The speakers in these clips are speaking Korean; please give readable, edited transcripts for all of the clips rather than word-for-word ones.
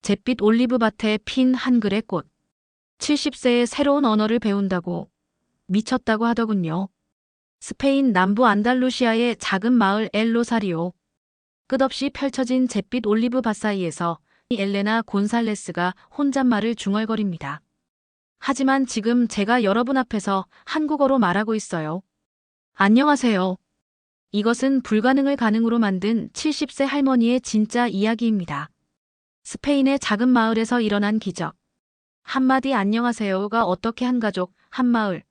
잿빛 올리브밭에 핀 한 그레 꽃. 70세에 새로운 언어를 배운다고 미쳤다고 하더군요. 스페인 남부 안달루시아의 작은 마을 엘 로사리오. 끝없이 펼쳐진 잿빛 올리브밭 사이에서 엘레나 곤살레스가 혼잣말을 중얼거립니다. 하지만 지금 제가 여러분 앞에서 한국어로 말하고 있어요. 안녕하세요. 이것은 불가능을 가능으로 만든 70세 할머니의 진짜 이야기입니다. 스페인의 작은 마을에서 일어난 기적. 한마디 안녕하세요가 어떻게 한 가족, 한 마을,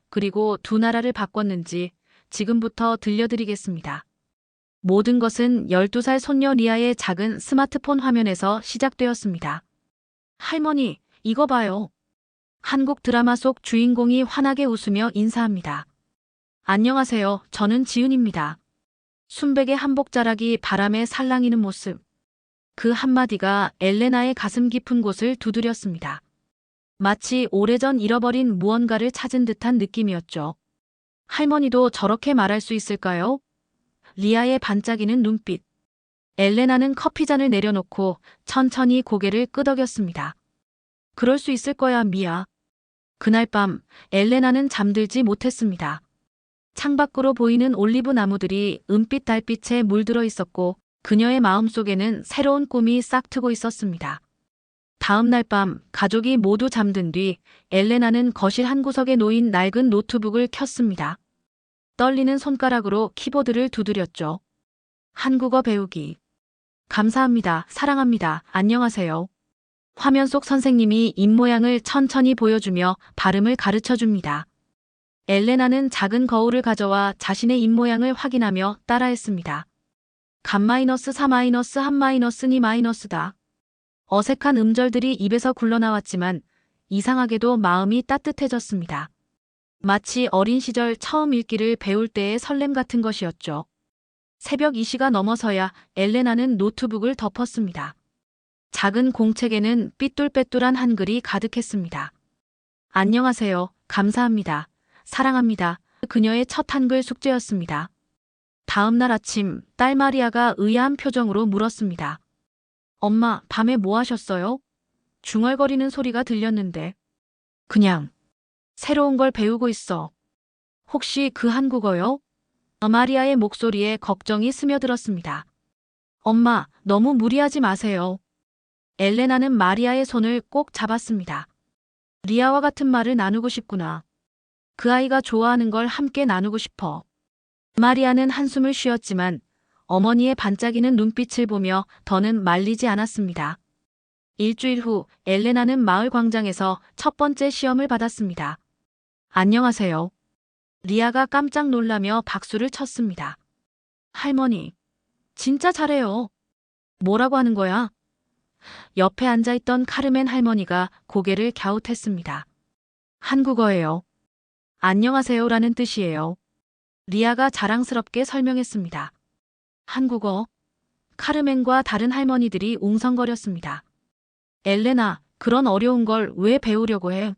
그리고 두 나라를 바꿨는지 지금부터 들려드리겠습니다. 모든 것은 12살 손녀 리아의 작은 스마트폰 화면에서 시작되었습니다. 할머니, 이거 봐요. 한국 드라마 속 주인공이 환하게 웃으며 인사합니다. 안녕하세요. 저는 지은입니다. 순백의 한복자락이 바람에 살랑이는 모습. 그 한마디가 엘레나의 가슴 깊은 곳을 두드렸습니다. 마치 오래전 잃어버린 무언가를 찾은 듯한 느낌이었죠. 할머니도 저렇게 말할 수 있을까요? 리아의 반짝이는 눈빛. 엘레나는 커피잔을 내려놓고 천천히 고개를 끄덕였습니다. 그럴 수 있을 거야, 미아. 그날 밤 엘레나는 잠들지 못했습니다. 창밖으로 보이는 올리브 나무들이 은빛 달빛에 물들어 있었고 그녀의 마음속에는 새로운 꿈이 싹트고 있었습니다. 다음 날 밤 가족이 모두 잠든 뒤 엘레나는 거실 한 구석에 놓인 낡은 노트북을 켰습니다. 떨리는 손가락으로 키보드를 두드렸죠. 한국어 배우기. 감사합니다. 사랑합니다. 안녕하세요. 화면 속 선생님이 입모양을 천천히 보여주며 발음을 가르쳐줍니다. 엘레나는 작은 거울을 가져와 자신의 입모양을 확인하며 따라했습니다. 감-4-1-2-다. 어색한 음절들이 입에서 굴러나왔지만 이상하게도 마음이 따뜻해졌습니다. 마치 어린 시절 처음 읽기를 배울 때의 설렘 같은 것이었죠. 새벽 2시가 넘어서야 엘레나는 노트북을 덮었습니다. 작은 공책에는 삐뚤빼뚤한 한글이 가득했습니다. 안녕하세요. 감사합니다. 사랑합니다. 그녀의 첫 한글 숙제였습니다. 다음 날 아침 딸 마리아가 의아한 표정으로 물었습니다. 엄마, 밤에 뭐 하셨어요? 중얼거리는 소리가 들렸는데. 그냥 새로운 걸 배우고 있어. 혹시 그 한국어요? 마리아의 목소리에 걱정이 스며들었습니다. 엄마, 너무 무리하지 마세요. 엘레나는 마리아의 손을 꼭 잡았습니다. 리아와 같은 말을 나누고 싶구나. 그 아이가 좋아하는 걸 함께 나누고 싶어. 마리아는 한숨을 쉬었지만 어머니의 반짝이는 눈빛을 보며 더는 말리지 않았습니다. 일주일 후 엘레나는 마을 광장에서 첫 번째 시험을 받았습니다. 안녕하세요. 리아가 깜짝 놀라며 박수를 쳤습니다. 할머니, 진짜 잘해요. 뭐라고 하는 거야? 옆에 앉아있던 카르멘 할머니가 고개를 갸웃했습니다. 한국어예요. 안녕하세요라는 뜻이에요. 리아가 자랑스럽게 설명했습니다. 한국어? 카르멘과 다른 할머니들이 웅성거렸습니다. 엘레나, 그런 어려운 걸 왜 배우려고 해?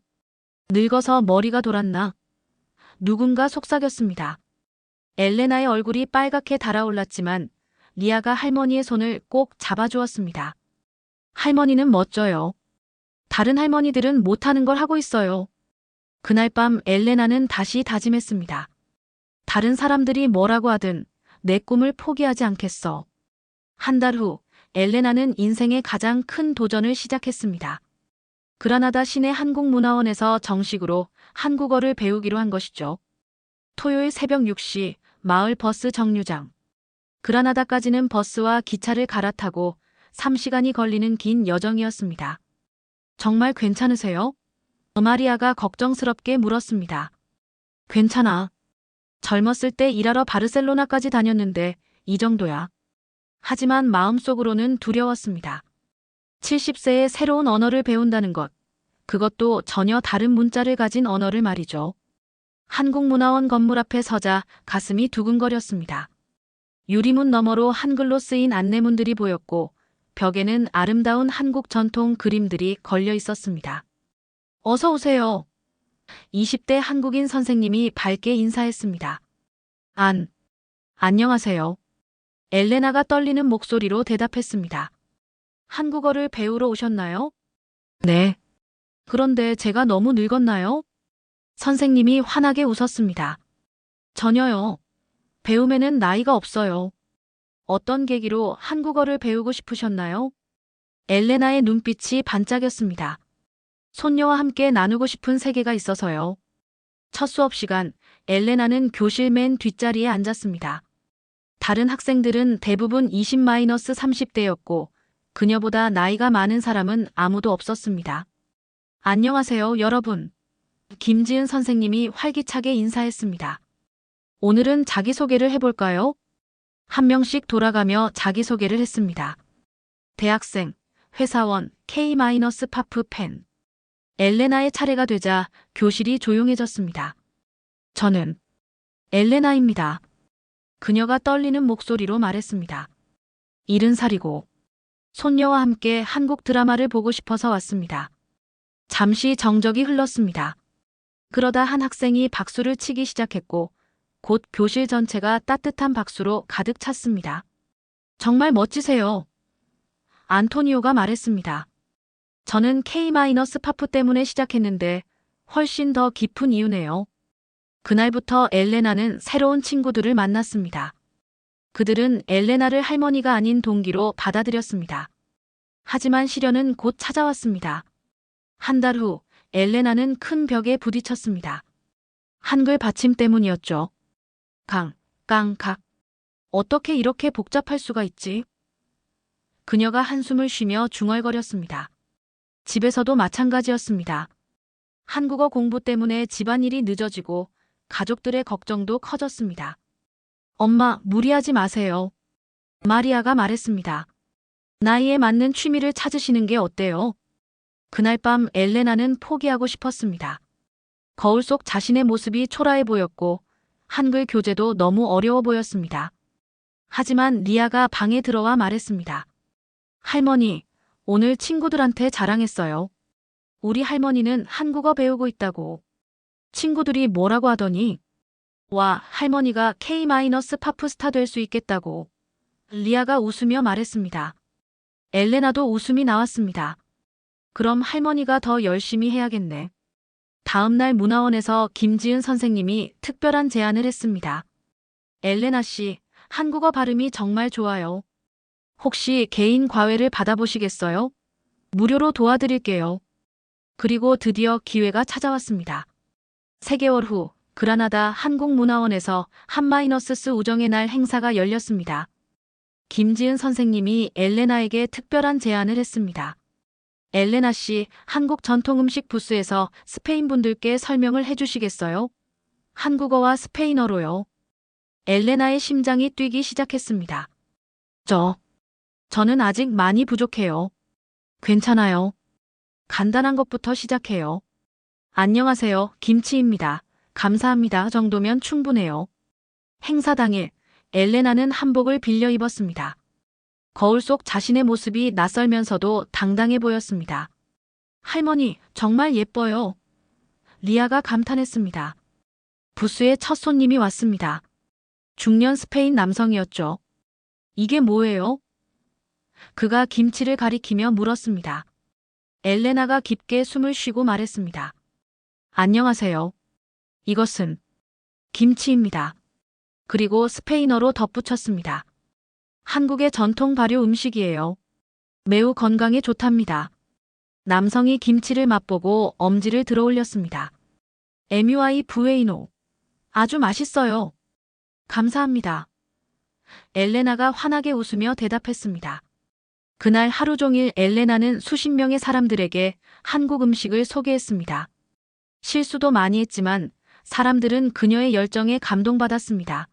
늙어서 머리가 돌았나? 누군가 속삭였습니다. 엘레나의 얼굴이 빨갛게 달아올랐지만 리아가 할머니의 손을 꼭 잡아주었습니다. 할머니는 멋져요. 다른 할머니들은 못하는 걸 하고 있어요. 그날 밤 엘레나는 다시 다짐했습니다. 다른 사람들이 뭐라고 하든 내 꿈을 포기하지 않겠어. 한 달 후 엘레나는 인생의 가장 큰 도전을 시작했습니다. 그라나다 시내 한국문화원에서 정식으로 한국어를 배우기로 한 것이죠. 토요일 새벽 6시 마을 버스 정류장. 그라나다까지는 버스와 기차를 갈아타고 3시간이 걸리는 긴 여정이었습니다. 정말 괜찮으세요? 마리아가 걱정스럽게 물었습니다. 괜찮아. 젊었을 때 일하러 바르셀로나까지 다녔는데 이 정도야. 하지만 마음속으로는 두려웠습니다. 70세에 새로운 언어를 배운다는 것. 그것도 전혀 다른 문자를 가진 언어를 말이죠. 한국문화원 건물 앞에 서자 가슴이 두근거렸습니다. 유리문 너머로 한글로 쓰인 안내문들이 보였고 벽에는 아름다운 한국 전통 그림들이 걸려 있었습니다. 어서 오세요. 20대 한국인 선생님이 밝게 인사했습니다. 안녕하세요. 엘레나가 떨리는 목소리로 대답했습니다. 한국어를 배우러 오셨나요? 네. 그런데 제가 너무 늙었나요? 선생님이 환하게 웃었습니다. 전혀요. 배움에는 나이가 없어요. 어떤 계기로 한국어를 배우고 싶으셨나요? 엘레나의 눈빛이 반짝였습니다. 손녀와 함께 나누고 싶은 세계가 있어서요. 첫 수업 시간, 엘레나는 교실 맨 뒷자리에 앉았습니다. 다른 학생들은 대부분 20-30대였고, 그녀보다 나이가 많은 사람은 아무도 없었습니다. 안녕하세요, 여러분. 김지은 선생님이 활기차게 인사했습니다. 오늘은 자기소개를 해볼까요? 한 명씩 돌아가며 자기소개를 했습니다. 대학생, 회사원, K-파프 팬. 엘레나의 차례가 되자 교실이 조용해졌습니다. 저는 엘레나입니다. 그녀가 떨리는 목소리로 말했습니다. 70살이고 손녀와 함께 한국 드라마를 보고 싶어서 왔습니다. 잠시 정적이 흘렀습니다. 그러다 한 학생이 박수를 치기 시작했고 곧 교실 전체가 따뜻한 박수로 가득 찼습니다. 정말 멋지세요. 안토니오가 말했습니다. 저는 K-파프 때문에 시작했는데 훨씬 더 깊은 이유네요. 그날부터 엘레나는 새로운 친구들을 만났습니다. 그들은 엘레나를 할머니가 아닌 동기로 받아들였습니다. 하지만 시련은 곧 찾아왔습니다. 한 달 후 엘레나는 큰 벽에 부딪혔습니다. 한글 받침 때문이었죠. 강, 깡, 각. 어떻게 이렇게 복잡할 수가 있지? 그녀가 한숨을 쉬며 중얼거렸습니다. 집에서도 마찬가지였습니다. 한국어 공부 때문에 집안일이 늦어지고 가족들의 걱정도 커졌습니다. 엄마, 무리하지 마세요. 마리아가 말했습니다. 나이에 맞는 취미를 찾으시는 게 어때요? 그날 밤 엘레나는 포기하고 싶었습니다. 거울 속 자신의 모습이 초라해 보였고 한글 교재도 너무 어려워 보였습니다. 하지만 리아가 방에 들어와 말했습니다. 할머니, 오늘 친구들한테 자랑했어요. 우리 할머니는 한국어 배우고 있다고. 친구들이 뭐라고 하더니 와, 할머니가 K-파프 스타 될 수 있겠다고. 리아가 웃으며 말했습니다. 엘레나도 웃음이 나왔습니다. 그럼 할머니가 더 열심히 해야겠네. 다음 날 문화원에서 김지은 선생님이 특별한 제안을 했습니다. 엘레나 씨, 한국어 발음이 정말 좋아요. 혹시 개인 과외를 받아보시겠어요? 무료로 도와드릴게요. 그리고 드디어 기회가 찾아왔습니다. 3개월 후 그라나다 한국문화원에서 한마이너스 우정의 날 행사가 열렸습니다. 김지은 선생님이 엘레나에게 특별한 제안을 했습니다. 엘레나 씨, 한국 전통 음식 부스에서 스페인 분들께 설명을 해주시겠어요? 한국어와 스페인어로요. 엘레나의 심장이 뛰기 시작했습니다. 저는 아직 많이 부족해요. 괜찮아요. 간단한 것부터 시작해요. 안녕하세요, 김치입니다. 감사합니다 정도면 충분해요. 행사 당일, 엘레나는 한복을 빌려 입었습니다. 거울 속 자신의 모습이 낯설면서도 당당해 보였습니다. 할머니, 정말 예뻐요. 리아가 감탄했습니다. 부스에 첫 손님이 왔습니다. 중년 스페인 남성이었죠. 이게 뭐예요? 그가 김치를 가리키며 물었습니다. 엘레나가 깊게 숨을 쉬고 말했습니다. 안녕하세요. 이것은 김치입니다. 그리고 스페인어로 덧붙였습니다. 한국의 전통 발효 음식이에요. 매우 건강에 좋답니다. 남성이 김치를 맛보고 엄지를 들어 올렸습니다. MUI 부에이노. 아주 맛있어요. 감사합니다. 엘레나가 환하게 웃으며 대답했습니다. 그날 하루 종일 엘레나는 수십 명의 사람들에게 한국 음식을 소개했습니다. 실수도 많이 했지만 사람들은 그녀의 열정에 감동받았습니다.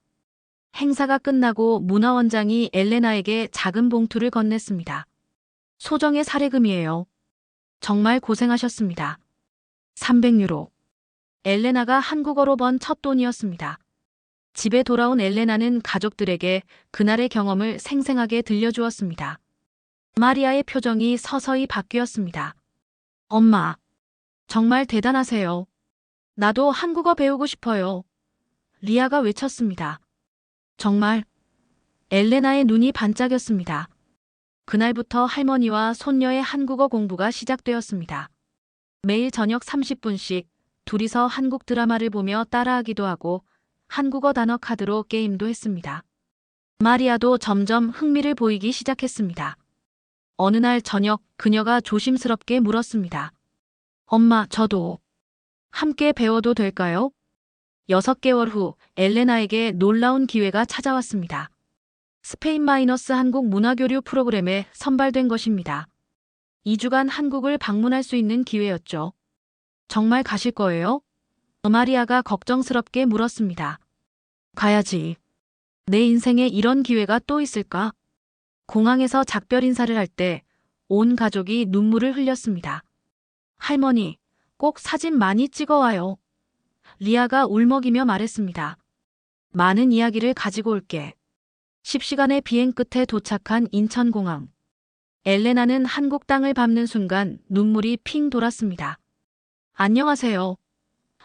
행사가 끝나고 문화원장이 엘레나에게 작은 봉투를 건넸습니다. 소정의 사례금이에요. 정말 고생하셨습니다. 300유로. 엘레나가 한국어로 번 첫 돈이었습니다. 집에 돌아온 엘레나는 가족들에게 그날의 경험을 생생하게 들려주었습니다. 마리아의 표정이 서서히 바뀌었습니다. 엄마, 정말 대단하세요. 나도 한국어 배우고 싶어요. 리아가 외쳤습니다. 정말? 엘레나의 눈이 반짝였습니다. 그날부터 할머니와 손녀의 한국어 공부가 시작되었습니다. 매일 저녁 30분씩 둘이서 한국 드라마를 보며 따라하기도 하고 한국어 단어 카드로 게임도 했습니다. 마리아도 점점 흥미를 보이기 시작했습니다. 어느 날 저녁 그녀가 조심스럽게 물었습니다. 엄마, 저도 함께 배워도 될까요? 6개월 후 엘레나에게 놀라운 기회가 찾아왔습니다. 스페인 마이너스 한국 문화교류 프로그램에 선발된 것입니다. 2주간 한국을 방문할 수 있는 기회였죠. 정말 가실 거예요? 마리아가 걱정스럽게 물었습니다. 가야지. 내 인생에 이런 기회가 또 있을까? 공항에서 작별 인사를 할 때 온 가족이 눈물을 흘렸습니다. 할머니, 꼭 사진 많이 찍어와요. 리아가 울먹이며 말했습니다. 많은 이야기를 가지고 올게. 10시간의 비행 끝에 도착한 인천공항. 엘레나는 한국 땅을 밟는 순간 눈물이 핑 돌았습니다. 안녕하세요.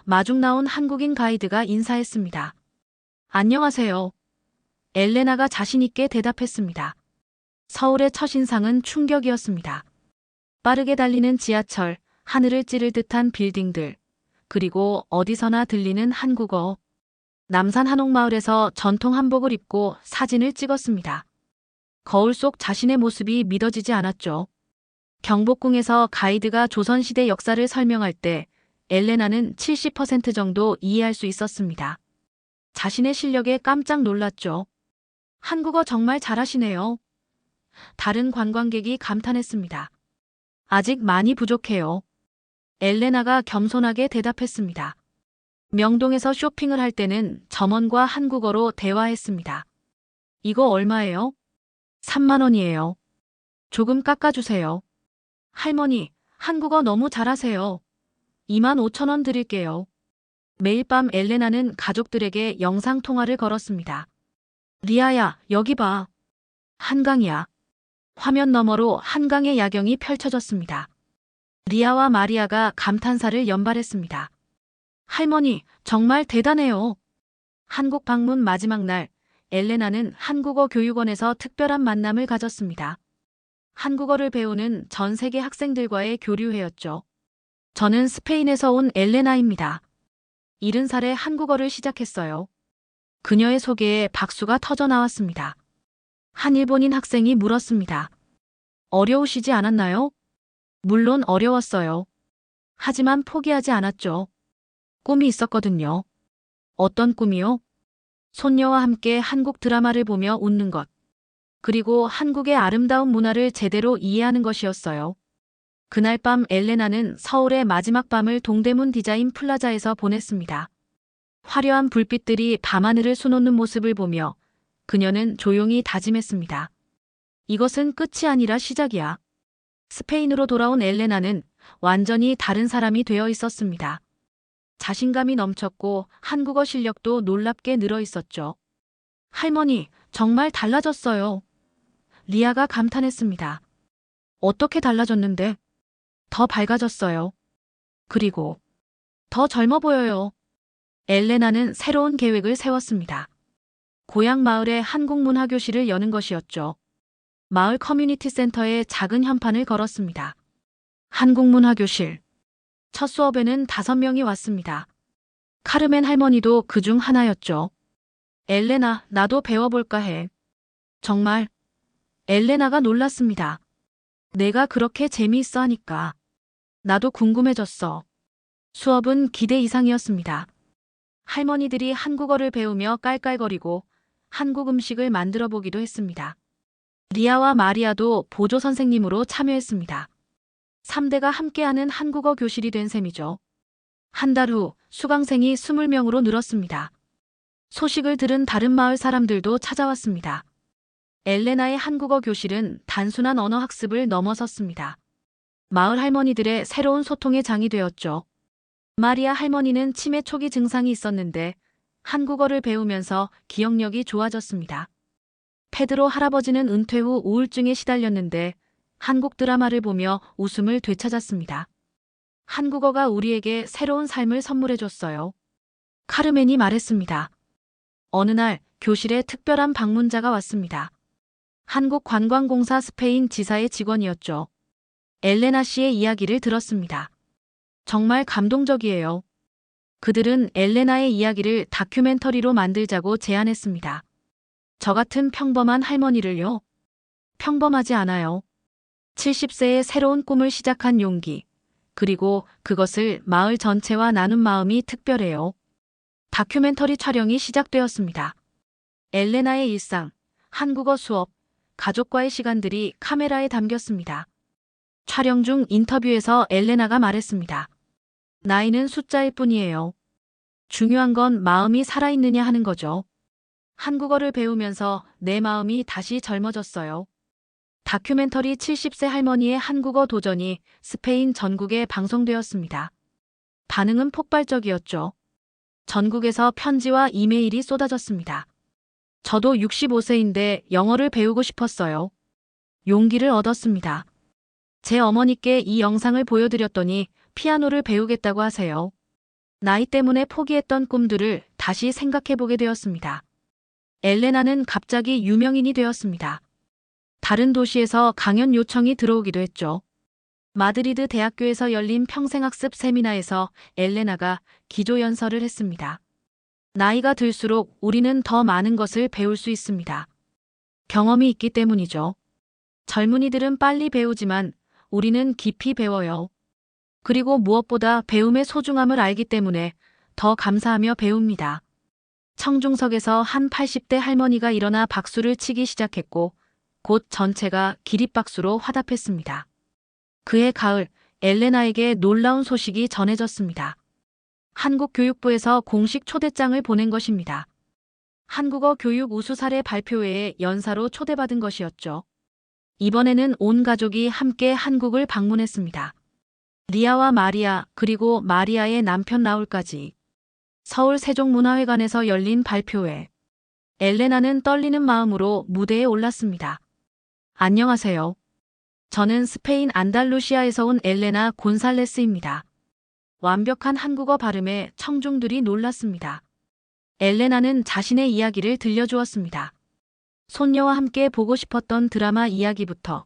마중 나온 한국인 가이드가 인사했습니다. 안녕하세요. 엘레나가 자신있게 대답했습니다. 서울의 첫인상은 충격이었습니다. 빠르게 달리는 지하철, 하늘을 찌를 듯한 빌딩들, 그리고 어디서나 들리는 한국어. 남산 한옥마을에서 전통 한복을 입고 사진을 찍었습니다. 거울 속 자신의 모습이 믿어지지 않았죠. 경복궁에서 가이드가 조선시대 역사를 설명할 때 엘레나는 70% 정도 이해할 수 있었습니다. 자신의 실력에 깜짝 놀랐죠. 한국어 정말 잘하시네요. 다른 관광객이 감탄했습니다. 아직 많이 부족해요. 엘레나가 겸손하게 대답했습니다. 명동에서 쇼핑을 할 때는 점원과 한국어로 대화했습니다. 이거 얼마예요? 3만 원이에요. 조금 깎아주세요. 할머니, 한국어 너무 잘하세요. 2만 5천 원 드릴게요. 매일 밤 엘레나는 가족들에게 영상통화를 걸었습니다. 리아야, 여기 봐. 한강이야. 화면 너머로 한강의 야경이 펼쳐졌습니다. 리아와 마리아가 감탄사를 연발했습니다. 할머니, 정말 대단해요. 한국 방문 마지막 날, 엘레나는 한국어 교육원에서 특별한 만남을 가졌습니다. 한국어를 배우는 전 세계 학생들과의 교류회였죠. 저는 스페인에서 온 엘레나입니다. 70살에 한국어를 시작했어요. 그녀의 소개에 박수가 터져 나왔습니다. 한 일본인 학생이 물었습니다. 어려우시지 않았나요? 물론 어려웠어요. 하지만 포기하지 않았죠. 꿈이 있었거든요. 어떤 꿈이요? 손녀와 함께 한국 드라마를 보며 웃는 것. 그리고 한국의 아름다운 문화를 제대로 이해하는 것이었어요. 그날 밤 엘레나는 서울의 마지막 밤을 동대문 디자인 플라자에서 보냈습니다. 화려한 불빛들이 밤하늘을 수놓는 모습을 보며 그녀는 조용히 다짐했습니다. 이것은 끝이 아니라 시작이야. 스페인으로 돌아온 엘레나는 완전히 다른 사람이 되어 있었습니다. 자신감이 넘쳤고 한국어 실력도 놀랍게 늘어 있었죠. 할머니, 정말 달라졌어요. 리아가 감탄했습니다. 어떻게 달라졌는데? 더 밝아졌어요. 그리고 더 젊어 보여요. 엘레나는 새로운 계획을 세웠습니다. 고향 마을에 한국 문화 교실을 여는 것이었죠. 마을 커뮤니티 센터에 작은 현판을 걸었습니다. 한국 문화 교실. 첫 수업에는 5명이 왔습니다. 카르멘 할머니도 그중 하나였죠. 엘레나, 나도 배워볼까 해. 정말? 엘레나가 놀랐습니다. 내가 그렇게 재미있어 하니까. 나도 궁금해졌어. 수업은 기대 이상이었습니다. 할머니들이 한국어를 배우며 깔깔거리고 한국 음식을 만들어 보기도 했습니다. 리아와 마리아도 보조 선생님으로 참여했습니다. 3대가 함께하는 한국어 교실이 된 셈이죠. 한 달 후 수강생이 20명으로 늘었습니다. 소식을 들은 다른 마을 사람들도 찾아왔습니다. 엘레나의 한국어 교실은 단순한 언어 학습을 넘어섰습니다. 마을 할머니들의 새로운 소통의 장이 되었죠. 마리아 할머니는 치매 초기 증상이 있었는데 한국어를 배우면서 기억력이 좋아졌습니다. 페드로 할아버지는 은퇴 후 우울증에 시달렸는데 한국 드라마를 보며 웃음을 되찾았습니다. 한국어가 우리에게 새로운 삶을 선물해줬어요. 카르멘이 말했습니다. 어느 날 교실에 특별한 방문자가 왔습니다. 한국관광공사 스페인 지사의 직원이었죠. 엘레나 씨의 이야기를 들었습니다. 정말 감동적이에요. 그들은 엘레나의 이야기를 다큐멘터리로 만들자고 제안했습니다. 저 같은 평범한 할머니를요? 평범하지 않아요. 70세의 새로운 꿈을 시작한 용기, 그리고 그것을 마을 전체와 나눈 마음이 특별해요. 다큐멘터리 촬영이 시작되었습니다. 엘레나의 일상, 한국어 수업, 가족과의 시간들이 카메라에 담겼습니다. 촬영 중 인터뷰에서 엘레나가 말했습니다. 나이는 숫자일 뿐이에요. 중요한 건 마음이 살아있느냐 하는 거죠. 한국어를 배우면서 내 마음이 다시 젊어졌어요. 다큐멘터리 70세 할머니의 한국어 도전이 스페인 전국에 방송되었습니다. 반응은 폭발적이었죠. 전국에서 편지와 이메일이 쏟아졌습니다. 저도 65세인데 영어를 배우고 싶었어요. 용기를 얻었습니다. 제 어머니께 이 영상을 보여드렸더니 피아노를 배우겠다고 하세요. 나이 때문에 포기했던 꿈들을 다시 생각해보게 되었습니다. 엘레나는 갑자기 유명인이 되었습니다. 다른 도시에서 강연 요청이 들어오기도 했죠. 마드리드 대학교에서 열린 평생학습 세미나에서 엘레나가 기조연설을 했습니다. 나이가 들수록 우리는 더 많은 것을 배울 수 있습니다. 경험이 있기 때문이죠. 젊은이들은 빨리 배우지만 우리는 깊이 배워요. 그리고 무엇보다 배움의 소중함을 알기 때문에 더 감사하며 배웁니다. 청중석에서 한 80대 할머니가 일어나 박수를 치기 시작했고 곧 전체가 기립박수로 화답했습니다. 그해 가을 엘레나에게 놀라운 소식이 전해졌습니다. 한국 교육부에서 공식 초대장을 보낸 것입니다. 한국어 교육 우수 사례 발표회에 연사로 초대받은 것이었죠. 이번에는 온 가족이 함께 한국을 방문했습니다. 리아와 마리아 그리고 마리아의 남편 라울까지. 서울 세종문화회관에서 열린 발표회. 엘레나는 떨리는 마음으로 무대에 올랐습니다. 안녕하세요. 저는 스페인 안달루시아에서 온 엘레나 곤살레스입니다. 완벽한 한국어 발음에 청중들이 놀랐습니다. 엘레나는 자신의 이야기를 들려주었습니다. 손녀와 함께 보고 싶었던 드라마 이야기부터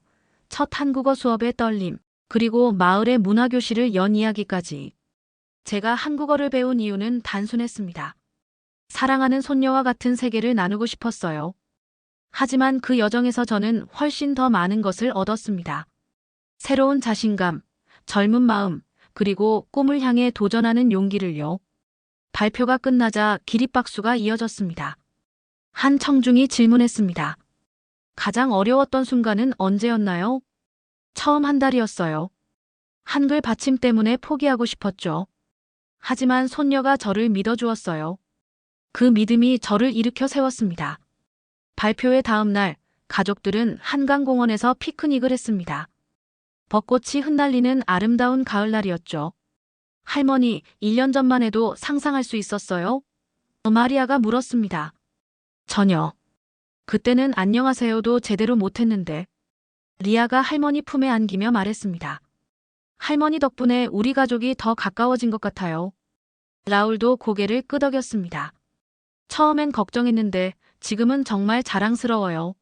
첫 한국어 수업의 떨림, 그리고 마을의 문화교실을 연 이야기까지. 제가 한국어를 배운 이유는 단순했습니다. 사랑하는 손녀와 같은 세계를 나누고 싶었어요. 하지만 그 여정에서 저는 훨씬 더 많은 것을 얻었습니다. 새로운 자신감, 젊은 마음, 그리고 꿈을 향해 도전하는 용기를요. 발표가 끝나자 기립박수가 이어졌습니다. 한 청중이 질문했습니다. 가장 어려웠던 순간은 언제였나요? 처음 한 달이었어요. 한글 받침 때문에 포기하고 싶었죠. 하지만 손녀가 저를 믿어주었어요. 그 믿음이 저를 일으켜 세웠습니다. 발표회 다음 날, 가족들은 한강공원에서 피크닉을 했습니다. 벚꽃이 흩날리는 아름다운 가을날이었죠. 할머니, 1년 전만 해도 상상할 수 있었어요? 마리아가 물었습니다. 전혀. 그때는 안녕하세요도 제대로 못했는데. 리아가 할머니 품에 안기며 말했습니다. 할머니 덕분에 우리 가족이 더 가까워진 것 같아요. 라울도 고개를 끄덕였습니다. 처음엔 걱정했는데 지금은 정말 자랑스러워요.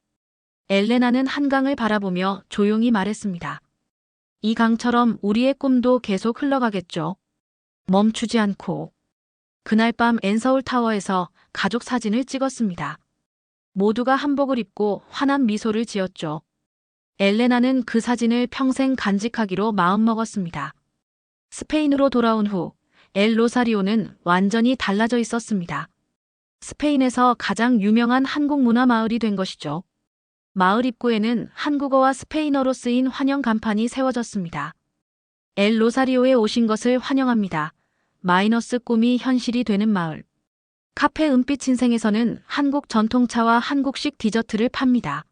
엘레나는 한강을 바라보며 조용히 말했습니다. 이 강처럼 우리의 꿈도 계속 흘러가겠죠. 멈추지 않고. 그날 밤 엔서울 타워에서 가족 사진을 찍었습니다. 모두가 한복을 입고 환한 미소를 지었죠. 엘레나는 그 사진을 평생 간직하기로 마음먹었습니다. 스페인으로 돌아온 후 엘 로사리오는 완전히 달라져 있었습니다. 스페인에서 가장 유명한 한국 문화 마을이 된 것이죠. 마을 입구에는 한국어와 스페인어로 쓰인 환영 간판이 세워졌습니다. 엘 로사리오에 오신 것을 환영합니다. 마이너스 꿈이 현실이 되는 마을. 카페 은빛 인생에서는 한국 전통차와 한국식 디저트를 팝니다.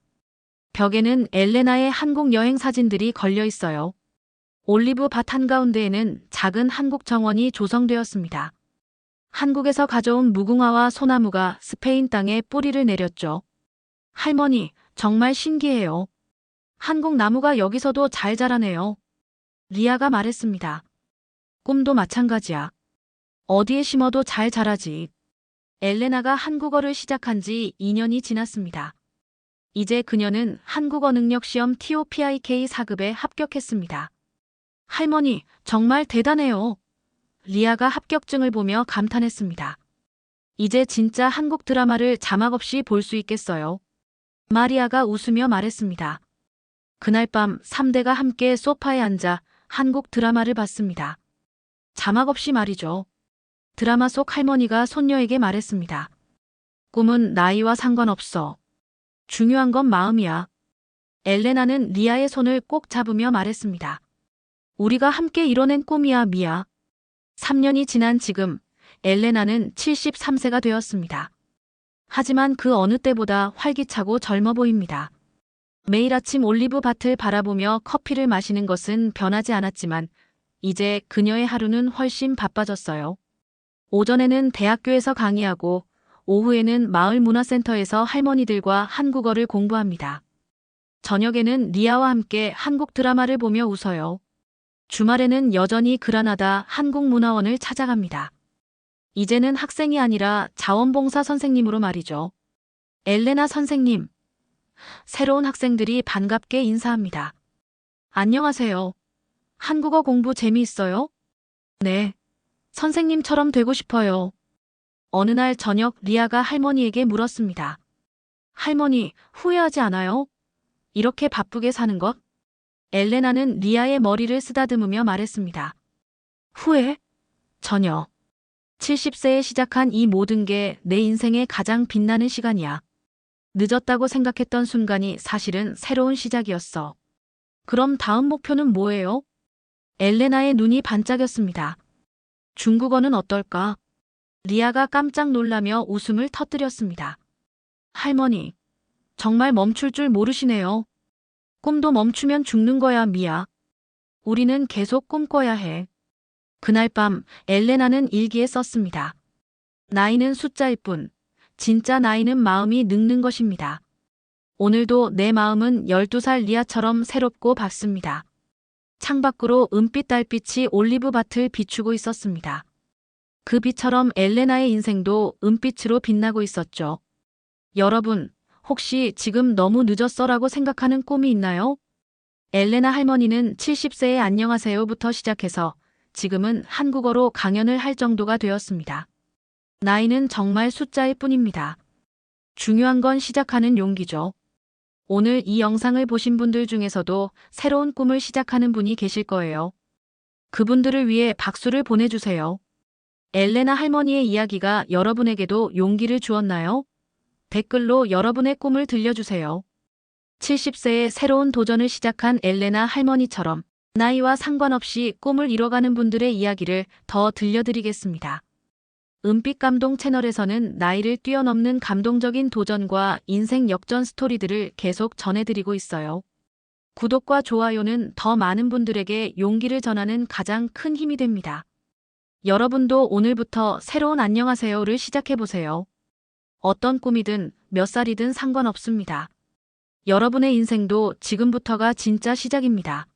벽에는 엘레나의 한국 여행 사진들이 걸려 있어요. 올리브 밭 한가운데에는 작은 한국 정원이 조성되었습니다. 한국에서 가져온 무궁화와 소나무가 스페인 땅에 뿌리를 내렸죠. 할머니, 정말 신기해요. 한국 나무가 여기서도 잘 자라네요. 리아가 말했습니다. 꿈도 마찬가지야. 어디에 심어도 잘 자라지. 엘레나가 한국어를 시작한 지 2년이 지났습니다. 이제 그녀는 한국어 능력 시험 TOPIK 4급에 합격했습니다. 할머니, 정말 대단해요. 리아가 합격증을 보며 감탄했습니다. 이제 진짜 한국 드라마를 자막 없이 볼 수 있겠어요. 마리아가 웃으며 말했습니다. 그날 밤 3대가 함께 소파에 앉아 한국 드라마를 봤습니다. 자막 없이 말이죠. 드라마 속 할머니가 손녀에게 말했습니다. 꿈은 나이와 상관없어. 중요한 건 마음이야. 엘레나는 리아의 손을 꼭 잡으며 말했습니다. 우리가 함께 이뤄낸 꿈이야, 미아. 3년이 지난 지금 엘레나는 73세가 되었습니다. 하지만 그 어느 때보다 활기차고 젊어 보입니다. 매일 아침 올리브 밭을 바라보며 커피를 마시는 것은 변하지 않았지만 이제 그녀의 하루는 훨씬 바빠졌어요. 오전에는 대학교에서 강의하고 오후에는 마을 문화센터에서 할머니들과 한국어를 공부합니다. 저녁에는 리아와 함께 한국 드라마를 보며 웃어요. 주말에는 여전히 그라나다 한국문화원을 찾아갑니다. 이제는 학생이 아니라 자원봉사 선생님으로 말이죠. 엘레나 선생님. 새로운 학생들이 반갑게 인사합니다. 안녕하세요. 한국어 공부 재미있어요? 네. 선생님처럼 되고 싶어요. 어느 날 저녁 리아가 할머니에게 물었습니다. 할머니, 후회하지 않아요? 이렇게 바쁘게 사는 것? 엘레나는 리아의 머리를 쓰다듬으며 말했습니다. 후회? 전혀. 70세에 시작한 이 모든 게 내 인생의 가장 빛나는 시간이야. 늦었다고 생각했던 순간이 사실은 새로운 시작이었어. 그럼 다음 목표는 뭐예요? 엘레나의 눈이 반짝였습니다. 중국어는 어떨까? 리아가 깜짝 놀라며 웃음을 터뜨렸습니다. 할머니, 정말 멈출 줄 모르시네요. 꿈도 멈추면 죽는 거야, 미아. 우리는 계속 꿈꿔야 해. 그날 밤 엘레나는 일기에 썼습니다. 나이는 숫자일 뿐, 진짜 나이는 마음이 늙는 것입니다. 오늘도 내 마음은 12살 리아처럼 새롭고 밝습니다. 창밖으로 은빛 달빛이 올리브 밭을 비추고 있었습니다. 그 빛처럼 엘레나의 인생도 은빛으로 빛나고 있었죠. 여러분, 혹시 지금 너무 늦었어라고 생각하는 꿈이 있나요? 엘레나 할머니는 70세에 안녕하세요부터 시작해서 지금은 한국어로 강연을 할 정도가 되었습니다. 나이는 정말 숫자일 뿐입니다. 중요한 건 시작하는 용기죠. 오늘 이 영상을 보신 분들 중에서도 새로운 꿈을 시작하는 분이 계실 거예요. 그분들을 위해 박수를 보내주세요. 엘레나 할머니의 이야기가 여러분에게도 용기를 주었나요? 댓글로 여러분의 꿈을 들려주세요. 70세에 새로운 도전을 시작한 엘레나 할머니처럼 나이와 상관없이 꿈을 이뤄가는 분들의 이야기를 더 들려드리겠습니다. 은빛 감동 채널에서는 나이를 뛰어넘는 감동적인 도전과 인생 역전 스토리들을 계속 전해드리고 있어요. 구독과 좋아요는 더 많은 분들에게 용기를 전하는 가장 큰 힘이 됩니다. 여러분도 오늘부터 새로운 안녕하세요를 시작해보세요. 어떤 꿈이든 몇 살이든 상관없습니다. 여러분의 인생도 지금부터가 진짜 시작입니다.